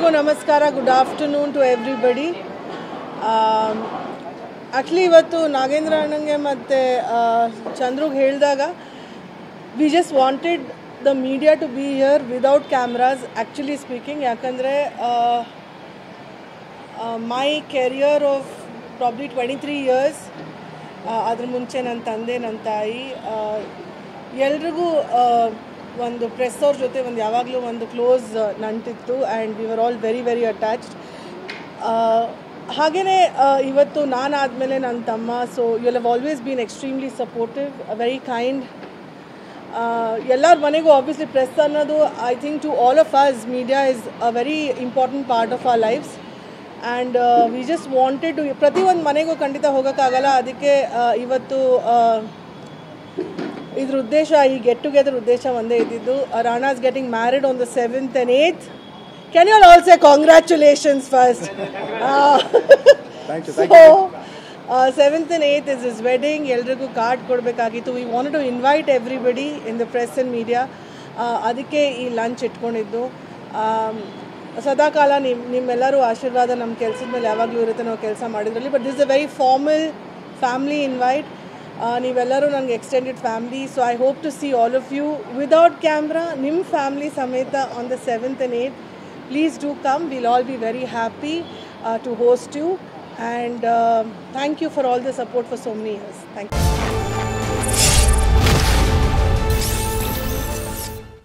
ಎಲ್ರಿಗೂ ನಮಸ್ಕಾರ. Good afternoon to everybody. Actually ಇವತ್ತು ನಾಗೇಂದ್ರ ಅಣ್ಣಂಗೆ ಮತ್ತು ಚಂದ್ರಿಗೆ ಹೇಳಿದಾಗ we just wanted the media to be here without cameras actually speaking. ಯಾಕಂದರೆ my career of probably 23 years, ಅದ್ರ ಮುಂಚೆ ನನ್ನ ತಂದೆ, ನನ್ನ ತಾಯಿ, ಎಲ್ರಿಗೂ ಒಂದು ಪ್ರೆಸ್ ಅವ್ರ ಜೊತೆ ಒಂದು ಯಾವಾಗಲೂ ಒಂದು ಕ್ಲೋಸ್ ನಂಟಿತ್ತು and we were all very very attached. ಹಾಗೆಯೇ ಇವತ್ತು ನಾನಾದಮೇಲೆ ನನ್ನ ತಮ್ಮ, so you have always been extremely supportive, very kind. ಎಲ್ಲರ ಮನೆಗೂ ಆಬ್ವಿಯಸ್ಲಿ ಪ್ರೆಸ್ ಅನ್ನೋದು I think to all of us media is a very important part of our lives and we just wanted to ಪ್ರತಿಯೊಂದು ಮನೆಗೂ ಖಂಡಿತ ಹೋಗೋಕ್ಕಾಗಲ್ಲ. ಅದಕ್ಕೆ ಇವತ್ತು ಇದ್ರ ಉದ್ದೇಶ, ಈ ಗೆಟ್ ಟುಗೆದರ್ ಉದ್ದೇಶ ಒಂದೇ ಇದ್ದಿದ್ದು. Rana is getting married on the 7th and 8th. Can you all say congratulations first? Thank you. So, 7th and 8th is his wedding. ಎಲ್ರಿಗೂ ಕಾರ್ಡ್ ಕೊಡಬೇಕಾಗಿತ್ತು. We wanted to invite everybody in the press and media. ಅದಕ್ಕೆ ಈ lunch ಇಟ್ಕೊಂಡಿದ್ದು. ಸದಾಕಾಲ ನಿಮ್ಮೆಲ್ಲರೂ ಆಶೀರ್ವಾದ ನಮ್ಮ ಕೆಲಸದ ಮೇಲೆ ಯಾವಾಗಲೂ ಇರುತ್ತೆ, ನಾವು ಕೆಲಸ ಮಾಡಿದ್ರಲ್ಲಿ. But this is a very formal family invite. ನೀವೆಲ್ಲರೂ ನನಗೆ extended family, so I hope to see all of you without camera, ನಿಮ್ಮ ಫ್ಯಾಮಿಲಿ ಸಮೇತ on the 7th and 8th. Please do come, will all be very happy to host you and thank you for all the support for so many years. Thank you.